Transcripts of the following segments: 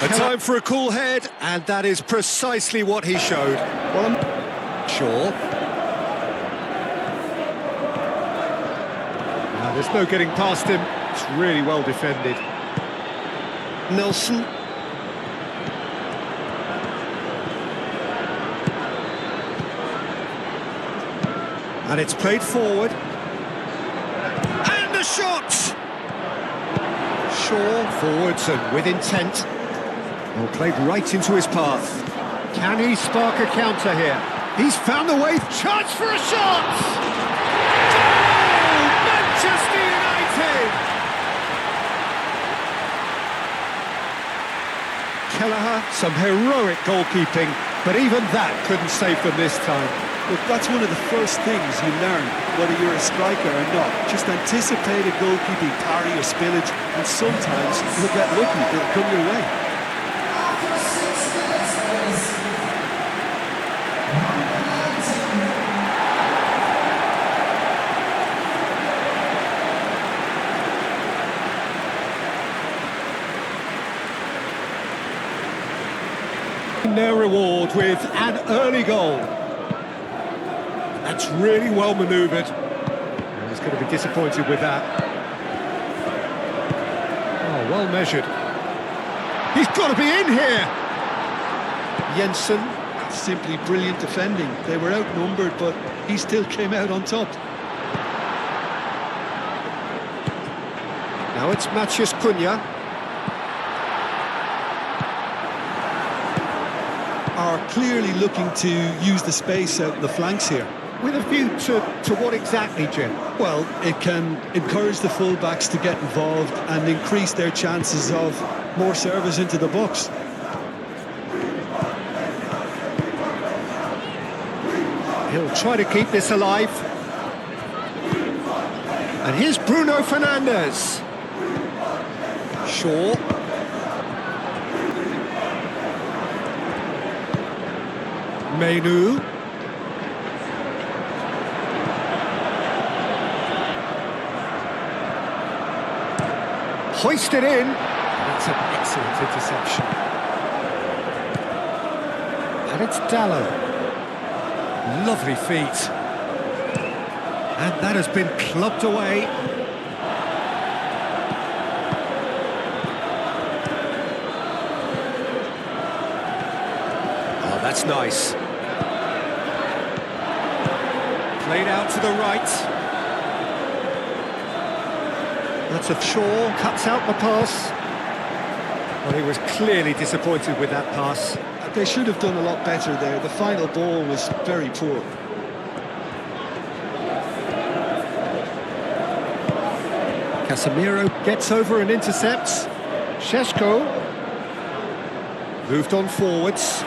A time for a cool head, and that is precisely what he showed. Well, I'm sure. Now, there's no getting past him. It's really well defended. Nelson. And it's played forward. And the shot! Shaw forwards and with intent. Well, played right into his path. Can he spark a counter here? He's found the way. Chance for a shot! Goal! Manchester United! Kelleher, some heroic goalkeeping, but even that couldn't save them this time. Look, that's one of the first things you learn, whether you're a striker or not. Just anticipate a goalkeeping parry or spillage, and sometimes you'll get lucky, it'll come your way. Their reward with an early goal. That's really well manoeuvred. He's going to be disappointed with that. Oh, well measured. He's got to be in here! Jensen. Simply brilliant defending. They were outnumbered, but he still came out on top. Now it's Matheus Cunha. Are clearly looking to use the space out in the flanks here. With a view to what exactly, Jim? Well, it can encourage the full-backs to get involved and increase their chances of more service into the box. He'll try to keep this alive. And here's Bruno Fernandes. Shaw. Menu. Hoisted in. That's an excellent interception. And it's Dallo. Lovely feet. And that has been clubbed away. Oh, that's nice. Played out to the right. That's a Shaw, cuts out the pass. Well, he was clearly disappointed with that pass. They should have done a lot better there. The final ball was very poor. Casemiro gets over and intercepts. Šeško moved on forwards.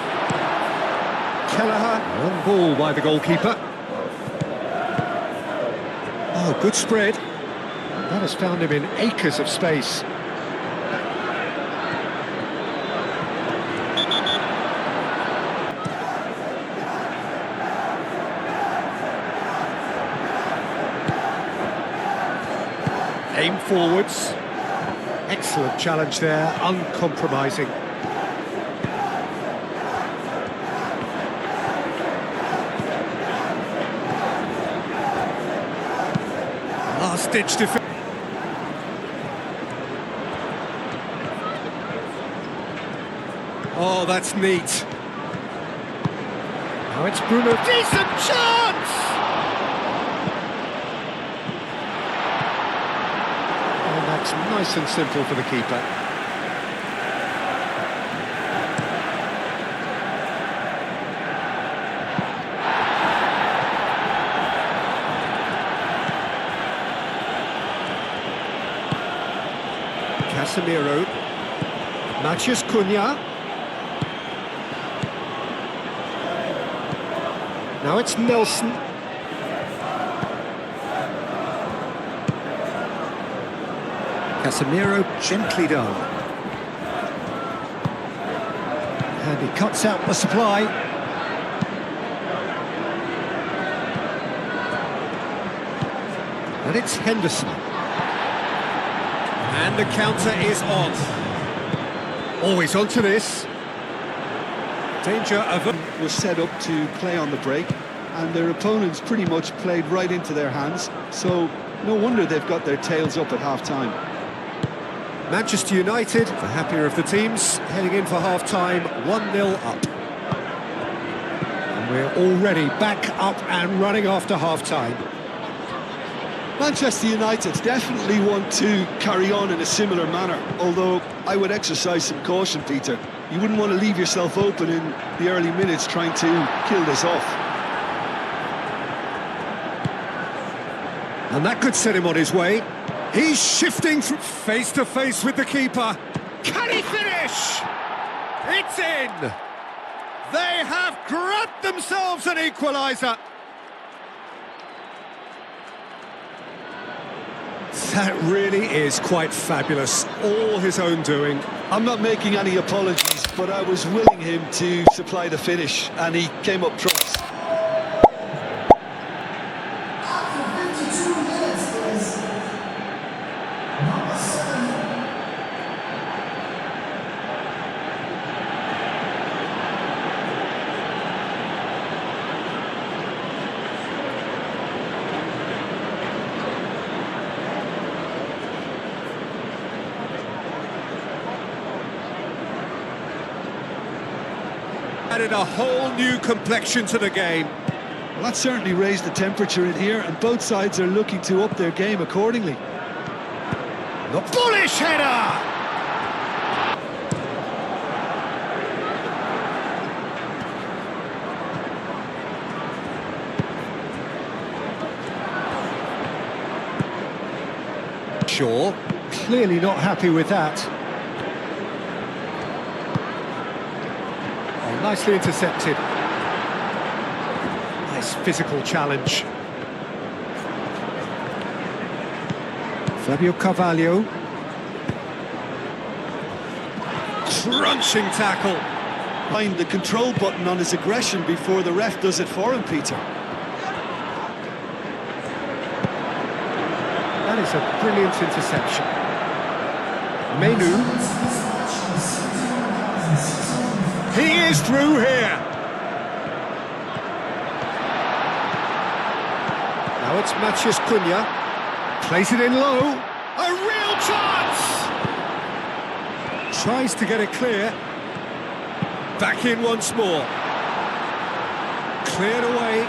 Kelleher, on ball by the goalkeeper. Oh, good spread. That has found him in acres of space. Aim forwards. Excellent challenge there, uncompromising. Last-ditch defense. Oh, that's neat. Now it's Bruno. Decent chance! And that's nice and simple for the keeper. Casemiro. Matheus Cunha. Now it's Nelson. Casemiro, gently done. And he cuts out the supply. And it's Henderson. And the counter is on. Always onto this. Danger of was set up to play on the break, and their opponents pretty much played right into their hands, so no wonder they've got their tails up at half-time. Manchester United, the happier of the teams, heading in for half-time, 1-0 up. And we're already back up and running after half-time. Manchester United definitely want to carry on in a similar manner, although I would exercise some caution, Peter. You wouldn't want to leave yourself open in the early minutes trying to kill this off. And that could set him on his way. He's shifting from face to face with the keeper. Can he finish? It's in! They have grabbed themselves an equaliser. That really is quite fabulous. All his own doing. I'm not making any apologies, but I was willing him to supply the finish, and he came up trumps. Added a whole new complexion to the game. Well, that certainly raised the temperature in here, and both sides are looking to up their game accordingly. The bullish header! Shaw, clearly not happy with that. Nicely intercepted. Nice physical challenge. Fabio Carvalho. Crunching tackle. Find the control button on his aggression before the ref does it for him, Peter. That is a brilliant interception. Menu. He is through here. Now it's Matheus Cunha. Plays it in low. A real chance! Tries to get it clear. Back in once more. Cleared away.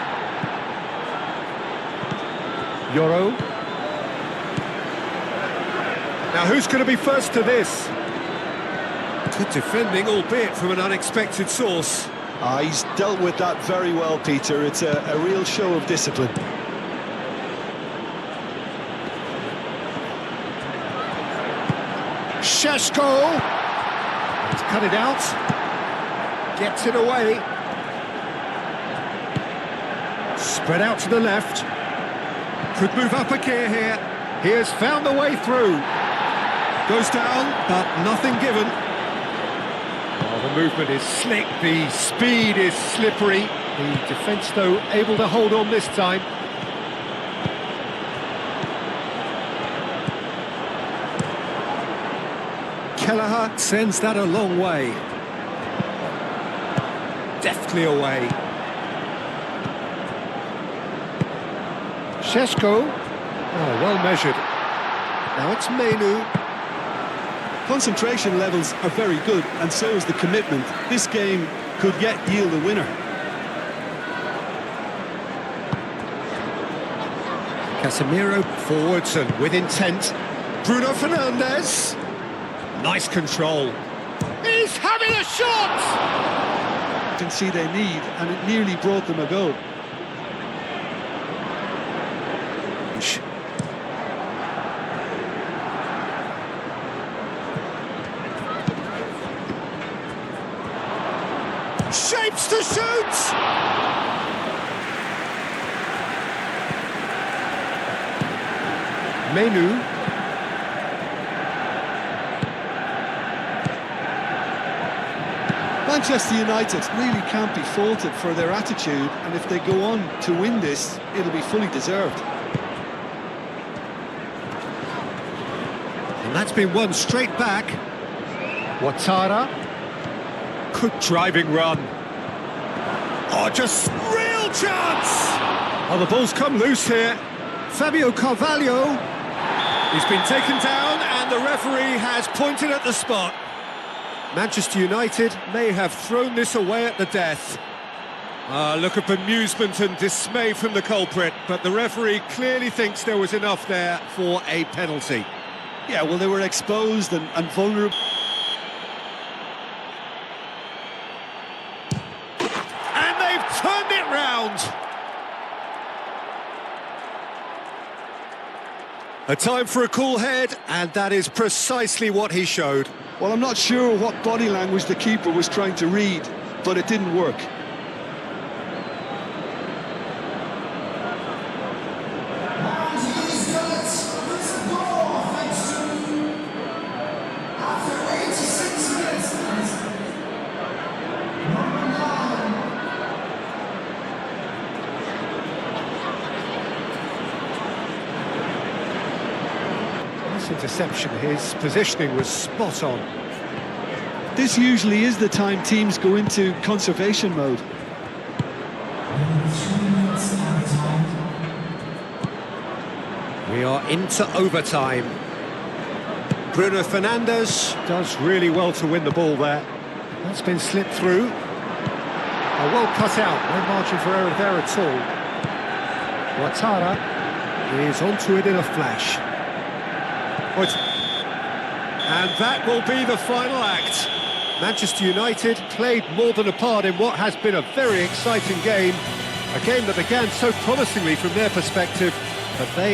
Yoro. Now who's going to be first to this? Good defending, albeit from an unexpected source. He's dealt with that very well, Peter. It's a real show of discipline. Šeško! He's cut it out. Gets it away. Spread out to the left. Could move up a gear here. He has found the way through. Goes down, but nothing given. The movement is slick, the speed is slippery. The defence, though, able to hold on this time. Kelleher sends that a long way. Deftly away. Šeško. Oh, well measured. Now it's Menu. Concentration levels are very good, and so is the commitment. This game could yet yield a winner. Casemiro forwards and with intent. Bruno Fernandes. Nice control. He's having a shot! You can see they need, and it nearly brought them a goal. Shapes to shoot! Menu. Manchester United really can't be faulted for their attitude, and if they go on to win this, it'll be fully deserved. And that's been won straight back. Ouattara. Good driving run. Oh, just real chance! Oh, the ball's come loose here. Fabio Carvalho. He's been taken down and the referee has pointed at the spot. Manchester United may have thrown this away at the death. Look at bemusement and dismay from the culprit, but the referee clearly thinks there was enough there for a penalty. Yeah, well, they were exposed and vulnerable. And they've turned it round! A time for a cool head, and that is precisely what he showed. Well, I'm not sure what body language the keeper was trying to read, but it didn't work. Interception, his positioning was spot on. This usually is the time teams go into conservation mode. We are into overtime. Bruno Fernandes does really well to win the ball there. That's been slipped through. Well cut out, no margin for error there at all. Ouattara is onto it in a flash. And that will be the final act. Manchester United played more than a part in what has been a very exciting game. A game that began so promisingly from their perspective, but they